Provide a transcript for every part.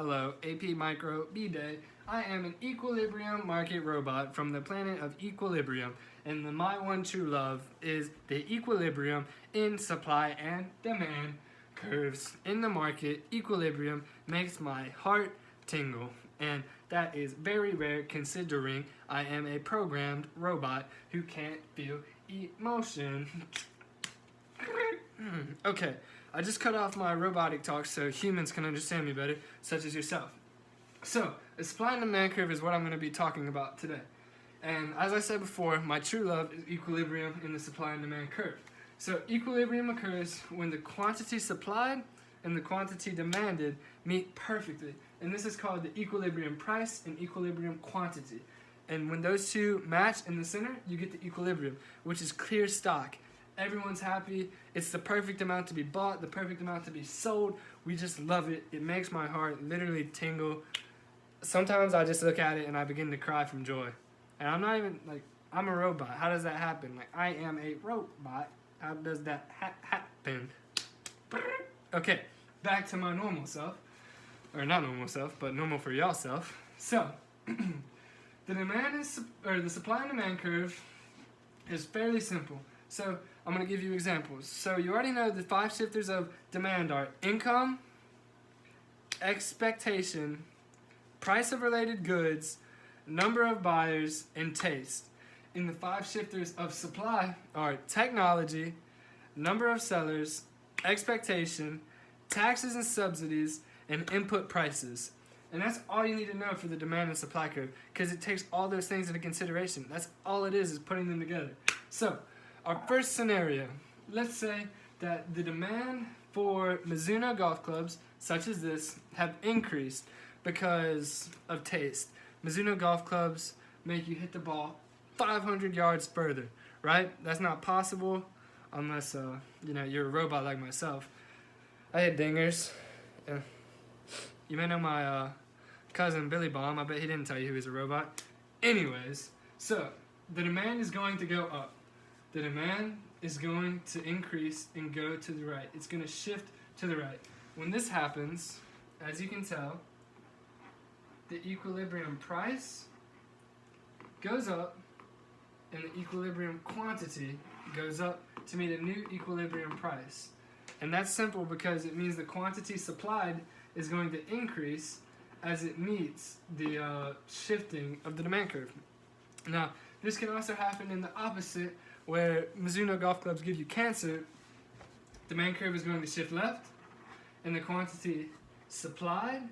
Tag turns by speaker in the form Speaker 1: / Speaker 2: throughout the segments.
Speaker 1: Hello, AP Micro B-Day. I am an equilibrium market robot from the planet of Equilibrium, and my one true love is the equilibrium in supply and demand curves in the market. Equilibrium makes my heart tingle, and that is very rare considering I am a programmed robot who can't feel emotion. Okay, I just cut off my robotic talk so humans can understand me better, such as yourself. So, the supply and demand curve is what I'm going to be talking about today. And as I said before, my true love is equilibrium in the supply and demand curve. So, equilibrium occurs when the quantity supplied and the quantity demanded meet perfectly. And this is called the equilibrium price and equilibrium quantity. And when those two match in the center, you get the equilibrium, which is clear stock. Everyone's happy. It's the perfect amount to be bought, the perfect amount to be sold. We just love it. It makes my heart literally tingle. Sometimes I just look at it and I begin to cry from joy. And I'm not even, I'm a robot. How does that happen? I am a robot. How does that happen? Okay, back to my normal self. Or not normal self, but normal for y'all self. So, the supply and demand curve is fairly simple. So, I'm going to give you examples. So, you already know the 5 shifters of demand are income, expectation, price of related goods, number of buyers, and taste. In the 5 shifters of supply are technology, number of sellers, expectation, taxes and subsidies, and input prices. And that's all you need to know for the demand and supply curve, because it takes all those things into consideration. That's all it is putting them together. So, our first scenario, let's say that the demand for Mizuno golf clubs, such as this, have increased because of taste. Mizuno golf clubs make you hit the ball 500 yards further, right? That's not possible unless, you're a robot like myself. I hit dingers. You may know my cousin Billy Baum. I bet he didn't tell you he was a robot. Anyways, so the demand is going to go up. The demand is going to increase and go to the right. It's going to shift to the right. When this happens, as you can tell, the equilibrium price goes up and the equilibrium quantity goes up to meet a new equilibrium price. And that's simple because it means the quantity supplied is going to increase as it meets the shifting of the demand curve. Now, this can also happen in the opposite, where Mizuno golf clubs give you cancer. Demand curve is going to shift left, and the quantity supplied,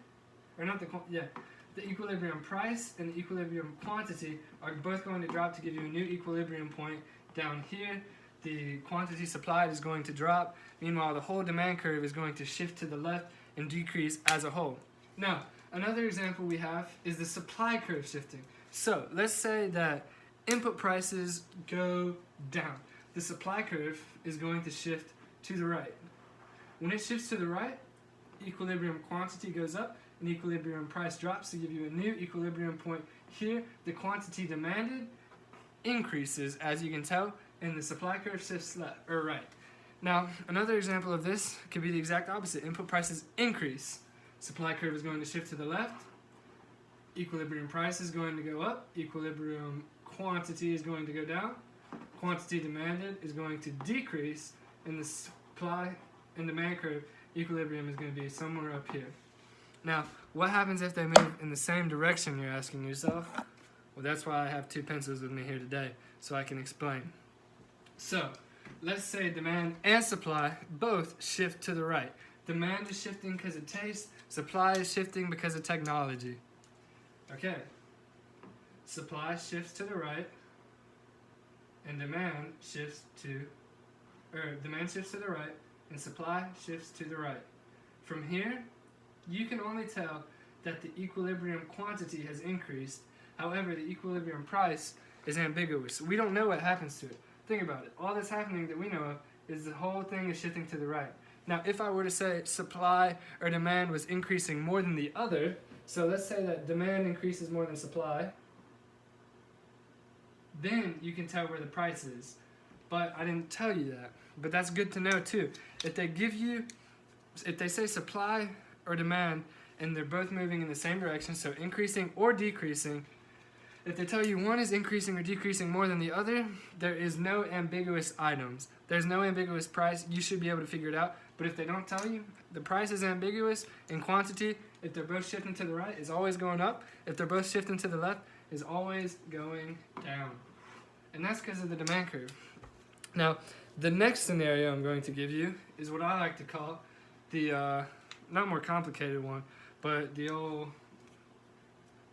Speaker 1: the equilibrium price and the equilibrium quantity are both going to drop to give you a new equilibrium point down here. The quantity supplied is going to drop. Meanwhile, the whole demand curve is going to shift to the left and decrease as a whole. Now, another example we have is the supply curve shifting. So, let's say that input prices go down. The supply curve is going to shift to the right. When it shifts to the right, equilibrium quantity goes up and equilibrium price drops to give you a new equilibrium point here. The quantity demanded increases, as you can tell, and the supply curve shifts left or right. Now, another example of this could be the exact opposite. Input prices increase. Supply curve is going to shift to the left. Equilibrium price is going to go up. Equilibrium quantity is going to go down. Quantity demanded is going to decrease. And the supply and demand curve equilibrium is going to be somewhere up here. Now, what happens if they move in the same direction, you're asking yourself? Well, that's why I have 2 pencils with me here today, so I can explain. So, let's say demand and supply both shift to the right. Demand is shifting because of taste. Supply is shifting because of technology. Okay. Supply shifts to the right, and demand shifts to the right, and supply shifts to the right. From here, you can only tell that the equilibrium quantity has increased. However, the equilibrium price is ambiguous. We don't know what happens to it. Think about it. All that's happening that we know of is the whole thing is shifting to the right. Now, if I were to say supply or demand was increasing more than the other, so let's say that demand increases more than supply, then you can tell where the price is. But I didn't tell you that. But that's good to know too. If they say supply or demand and they're both moving in the same direction, so increasing or decreasing. If they tell you one is increasing or decreasing more than the other, there is no ambiguous items. There's no ambiguous price. You should be able to figure it out. But if they don't tell you, the price is ambiguous in quantity. If they're both shifting to the right, it's always going up. If they're both shifting to the left, is always going down. And that's because of the demand curve. Now, the next scenario I'm going to give you is what I like to call the, not more complicated one, but the old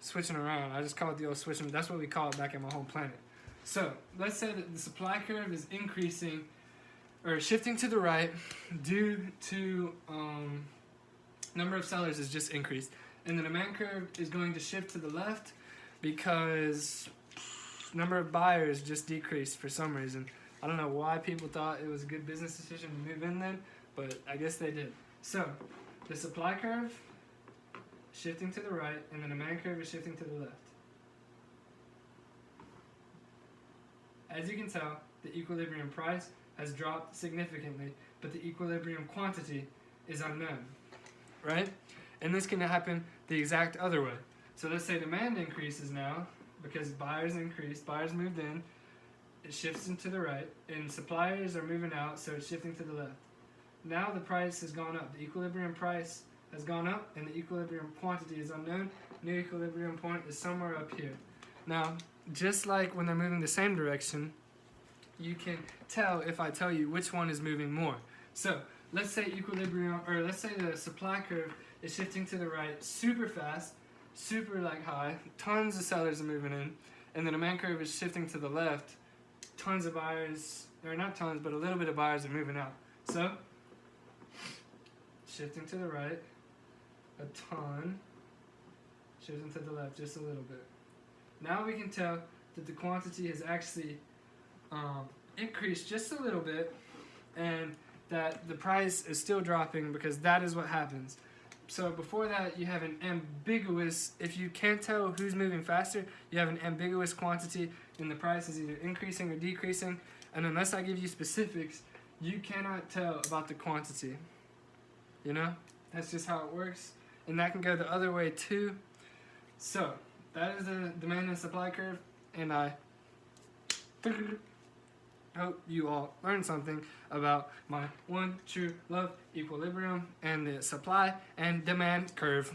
Speaker 1: switching around. I just call it the old switching. That's what we call it back at my home planet. So let's say that the supply curve is increasing or shifting to the right due to number of sellers is just increased, and the demand curve is going to shift to the left because number of buyers just decreased for some reason. I don't know why people thought it was a good business decision to move in then, but I guess they did. So the supply curve shifting to the right, and the demand curve is shifting to the left. As you can tell, the equilibrium price has dropped significantly, but the equilibrium quantity is unknown, right? And this can happen the exact other way. So let's say demand increases now because buyers increased, buyers moved in, it shifts into the right, and suppliers are moving out, so it's shifting to the left. Now the price has gone up. The equilibrium price has gone up, and the equilibrium quantity is unknown. New equilibrium point is somewhere up here. Now, just like when they're moving the same direction, you can tell if I tell you which one is moving more. So let's say equilibrium, or let's say the supply curve is shifting to the right super fast, super high, tons of sellers are moving in, and the demand curve is shifting to the left, tons of buyers, or not tons, but a little bit of buyers are moving out. So shifting to the right, a ton, shifting to the left just a little bit. Now we can tell that the quantity has actually increased just a little bit, and that the price is still dropping because that is what happens. So before that, you have an ambiguous, if you can't tell who's moving faster, you have an ambiguous quantity, and the price is either increasing or decreasing, and unless I give you specifics, you cannot tell about the quantity. You know? That's just how it works, and that can go the other way too. So that is the demand and supply curve, and I hope you all learned something about my one true love equilibrium and the supply and demand curve.